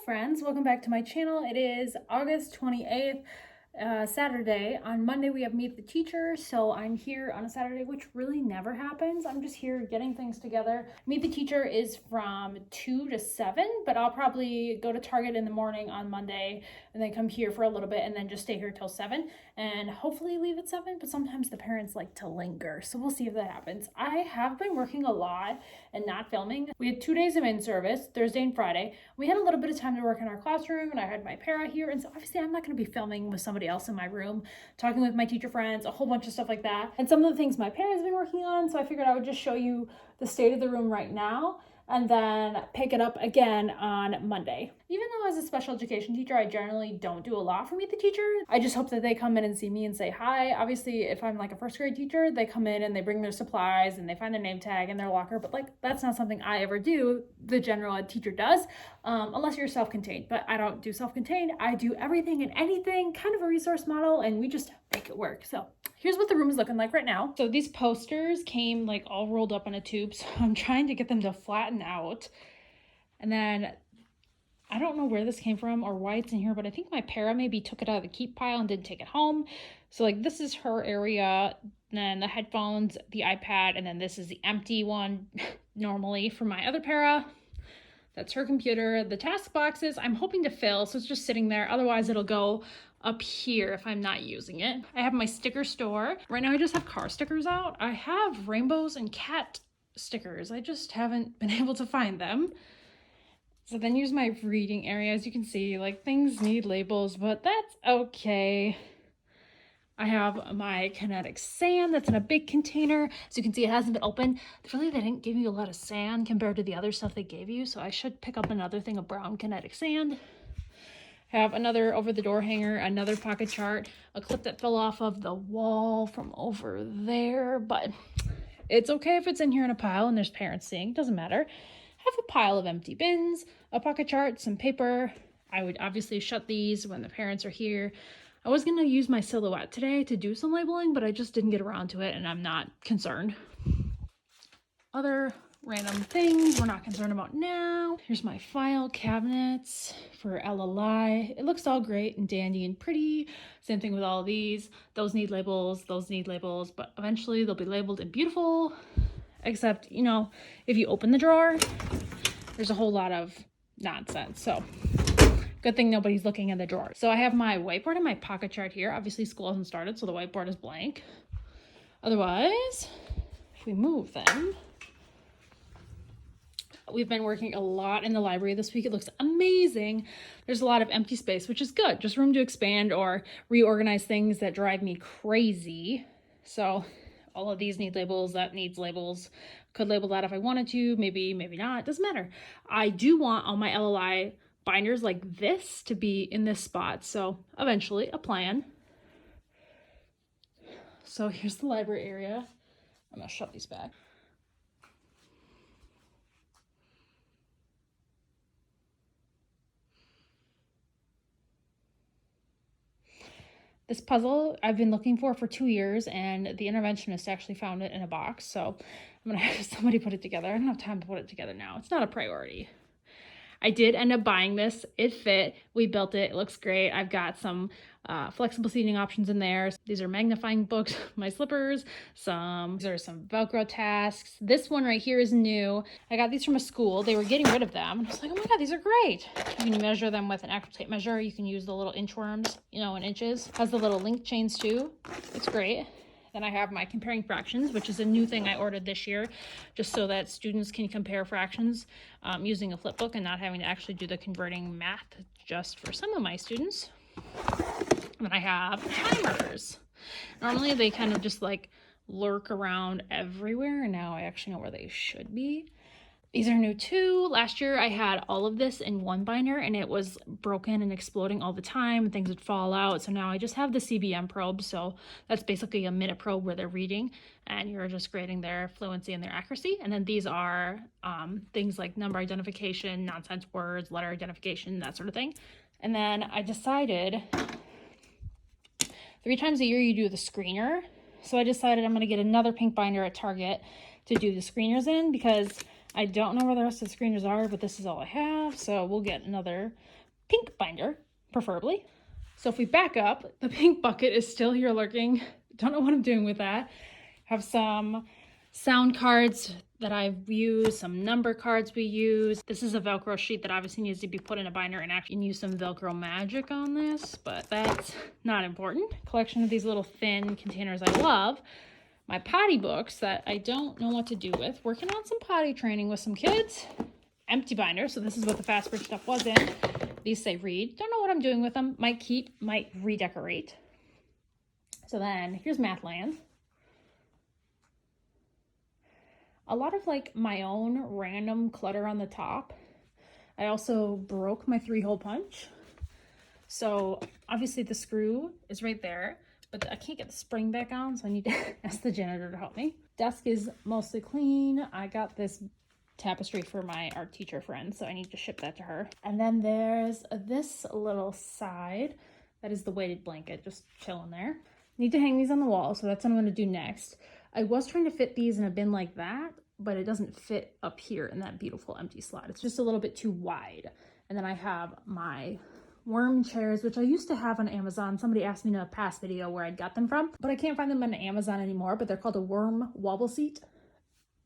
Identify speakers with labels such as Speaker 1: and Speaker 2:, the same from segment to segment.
Speaker 1: friends, welcome back to my channel. It is August 28th, Saturday. On Monday we have Meet the Teacher, so I'm here on a Saturday, which really never happens. I'm just here getting things together. Meet the Teacher is from 2 to 7, but I'll probably go to Target in the morning on Monday and then come here for a little bit and then just stay here till 7 and hopefully leave at 7, but sometimes the parents like to linger, so we'll see if that happens. I have been working a lot and not filming. We had 2 days of in-service, Thursday and Friday. We had a little bit of time to work in our classroom and I had my para here, and so obviously I'm not going to be filming with somebody else in my room, talking with my teacher friends, a whole bunch of stuff like that. And some of the things my parents have been working on, so I figured I would just show you the state of the room right now and then pick it up again on Monday. Even though as a special education teacher, I generally don't do a lot for Meet the Teacher. I just hope that they come in and see me and say hi. Obviously, if I'm like a first grade teacher, they come in and they bring their supplies and they find their name tag in their locker, but like that's not something I ever do. The general ed teacher does, unless you're self-contained, but I don't do self-contained. I do everything and anything, kind of a resource model, and we just make it work. So here's what the room is looking like right now. So these posters came like all rolled up in a tube, so I'm trying to get them to flatten out. And then I don't know where this came from or why it's in here, but I think my para maybe took it out of the keep pile and didn't take it home. So like this is her area, then the headphones, the iPad, and then this is the empty one normally for my other para. That's her computer. The task boxes I'm hoping to fill, so it's just sitting there. Otherwise it'll go up here if I'm not using it. I have my sticker store. Right now I just have car stickers out. I have rainbows and cat stickers. I just haven't been able to find them. So then here's my reading area. As you can see, like things need labels, but that's okay. I have my kinetic sand that's in a big container. As you can see, it hasn't been opened. Really, they didn't give you a lot of sand compared to the other stuff they gave you, so I should pick up another thing of brown kinetic sand. Have another over the door hanger, another pocket chart, a clip that fell off of the wall from over there, but it's okay if it's in here in a pile and there's parents seeing, doesn't matter. Have a pile of empty bins, a pocket chart, some paper. I would obviously shut these when the parents are here. I was gonna use my silhouette today to do some labeling, but I just didn't get around to it and I'm not concerned. Other random things we're not concerned about now. Here's my file cabinets for LLI. It looks all great and dandy and pretty. Same thing with all of these. Those need labels, but eventually they'll be labeled and beautiful. Except, you know, if you open the drawer, there's a whole lot of nonsense. So good thing nobody's looking in the drawer. So I have my whiteboard and my pocket chart here. Obviously school hasn't started, so the whiteboard is blank. Otherwise, if we move them, we've been working a lot in the library this week. It looks amazing. There's a lot of empty space, which is good. Just room to expand or reorganize things that drive me crazy. So all of these need labels, that needs labels. Could label that if I wanted to, maybe not, doesn't matter. I do want all my LLI binders like this to be in this spot, so eventually a plan. So here's the library area. I'm gonna shove these back. This puzzle I've been looking for 2 years, and the interventionist actually found it in a box, so I'm gonna have somebody put it together. I don't have time to put it together now. It's not a priority. I did end up buying this. It fit. We built it. It looks great. I've got some flexible seating options in there. These are magnifying books, my slippers, these are some Velcro tasks. This one right here is new. I got these from a school. They were getting rid of them. And I was like, oh my God, these are great. You can measure them with an actual tape measure. You can use the little inchworms, you know, in inches. Has the little link chains too. It's great. Then I have my comparing fractions, which is a new thing I ordered this year, just so that students can compare fractions using a flip book and not having to actually do the converting math just for some of my students. And then I have timers. Normally they kind of just like lurk around everywhere, and now I actually know where they should be. These are new too. Last year I had all of this in one binder and it was broken and exploding all the time and things would fall out. So now I just have the CBM probe. So that's basically a minute probe where they're reading and you're just grading their fluency and their accuracy. And then these are things like number identification, nonsense words, letter identification, that sort of thing. And then I decided 3 times a year you do the screener. So I decided I'm going to get another pink binder at Target to do the screeners in, because I don't know where the rest of the screeners are, but this is all I have. So we'll get another pink binder, preferably. So if we back up, the pink bucket is still here lurking. Don't know what I'm doing with that. Have some sound cards that I've used, some number cards we use. This is a Velcro sheet that obviously needs to be put in a binder and actually use some Velcro magic on this, but that's not important. Collection of these little thin containers I love. My potty books that I don't know what to do with. Working on some potty training with some kids. Empty binder, so this is what the fast break stuff was in. These say read. Don't know what I'm doing with them. Might keep, might redecorate. So then here's Mathland. A lot of like my own random clutter on the top. I also broke my 3-hole punch. So obviously the screw is right there, but I can't get the spring back on, so I need to ask the janitor to help me. Desk is mostly clean. I got this tapestry for my art teacher friend, so I need to ship that to her. And then there's this little side that is the weighted blanket, just chilling there. Need to hang these on the wall, so that's what I'm going to do next. I was trying to fit these in a bin like that, but it doesn't fit up here in that beautiful empty slot. It's just a little bit too wide. And then I have my worm chairs, which I used to have on Amazon. Somebody asked me in a past video where I'd got them from, but I can't find them on Amazon anymore, but they're called a worm wobble seat.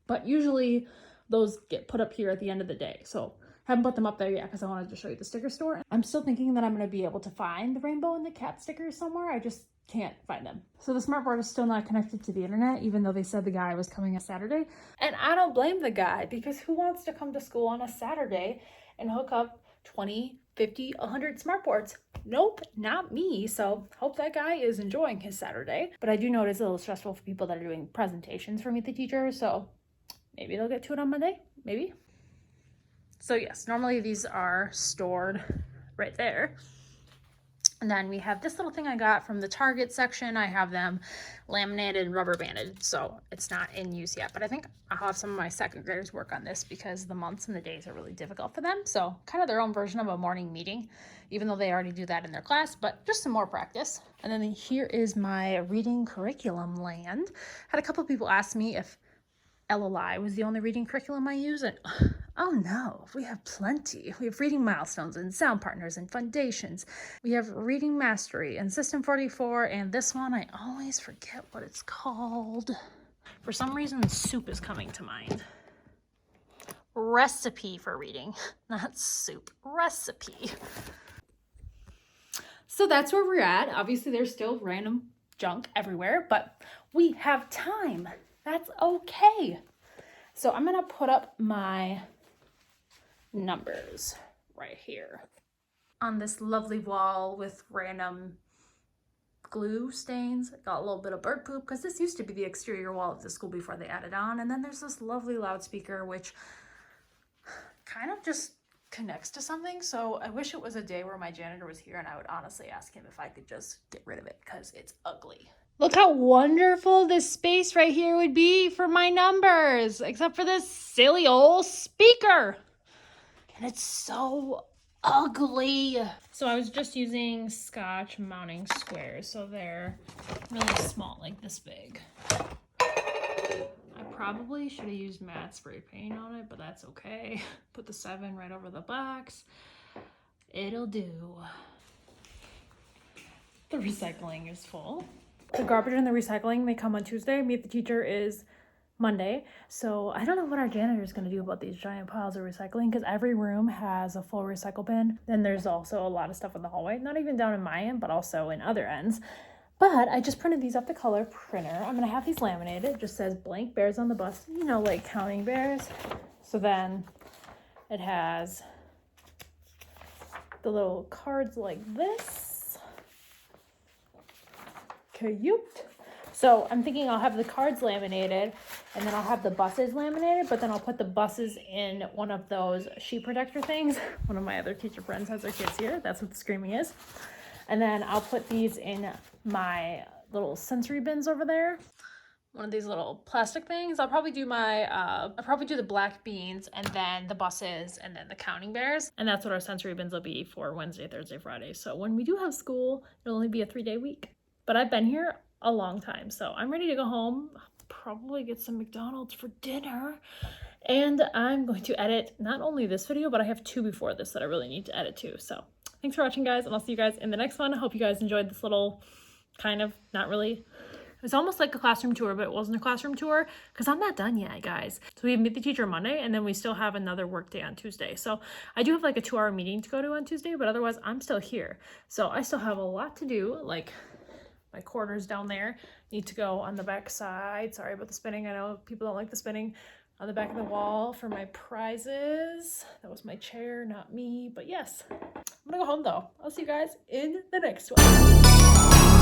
Speaker 1: But usually those get put up here at the end of the day. So haven't put them up there yet because I wanted to show you the sticker store. I'm still thinking that I'm going to be able to find the rainbow and the cat stickers somewhere. I just can't find them. So the smartboard is still not connected to the internet, even though they said the guy was coming on Saturday. And I don't blame the guy, because who wants to come to school on a Saturday and hook up 20, 50, 100 smartboards? Nope, not me. So hope that guy is enjoying his Saturday. But I do know it's a little stressful for people that are doing presentations for Meet the Teacher. So maybe they'll get to it on Monday, maybe. So yes, normally these are stored right there. And then we have this little thing I got from the Target section. I have them laminated and rubber banded, so it's not in use yet. But I think I'll have some of my second graders work on this because the months and the days are really difficult for them. So kind of their own version of a morning meeting, even though they already do that in their class, but just some more practice. And then here is my reading curriculum land. Had a couple of people ask me if LLI was the only reading curriculum I use, and oh no, we have plenty. We have reading milestones and sound partners and foundations. We have reading mastery and system 44, and this one I always forget what it's called. For some reason, soup is coming to mind. Recipe for reading, not soup, recipe. So that's where we're at. Obviously there's still random junk everywhere, but we have time. That's okay. So I'm gonna put up my numbers right here on this lovely wall with random glue stains. Got a little bit of bird poop because this used to be the exterior wall of the school before they added on. And then there's this lovely loudspeaker, which kind of just connects to something. So I wish it was a day where my janitor was here and I would honestly ask him if I could just get rid of it because it's ugly. Look how wonderful this space right here would be for my numbers, except for this silly old speaker. And it's so ugly. So I was just using Scotch mounting squares, so they're really small, like this big. I probably should have used matte spray paint on it, but that's okay. Put the 7 right over the box. It'll do. The recycling is full. The garbage and the recycling, they come on Tuesday. Meet the Teacher is Monday. So I don't know what our janitor is going to do about these giant piles of recycling, because every room has a full recycle bin. Then there's also a lot of stuff in the hallway, not even down in my end, but also in other ends. But I just printed these off the color printer. I'm going to have these laminated. It just says blank bears on the bus, you know, like counting bears. So then it has the little cards like this. Cute. So I'm thinking I'll have the cards laminated and then I'll have the buses laminated, but then I'll put the buses in one of those sheet protector things. One of my other teacher friends has their kids here. That's what the screaming is. And then I'll put these in my little sensory bins over there. One of these little plastic things. I'll probably do the black beans and then the buses and then the counting bears. And that's what our sensory bins will be for Wednesday, Thursday, Friday. So when we do have school, it'll only be a 3-day week. But I've been here a long time, so I'm ready to go home, probably get some McDonald's for dinner. And I'm going to edit not only this video, but I have 2 before this that I really need to edit too. So Thanks for watching, guys, and I'll see you guys in the next one. I hope you guys enjoyed this little kind of, not really, it's almost like a classroom tour, but it wasn't a classroom tour because I'm not done yet, guys. So we meet the teacher Monday, and then we still have another work day on Tuesday. So I do have like a 2-hour meeting to go to on Tuesday, but otherwise I'm still here. So I still have a lot to do. Like my quarters down there need to go on the back side. Sorry about the spinning. I know people don't like the spinning. On the back of the wall for my prizes. That was my chair, not me. But yes, I'm gonna go home though. I'll see you guys in the next one.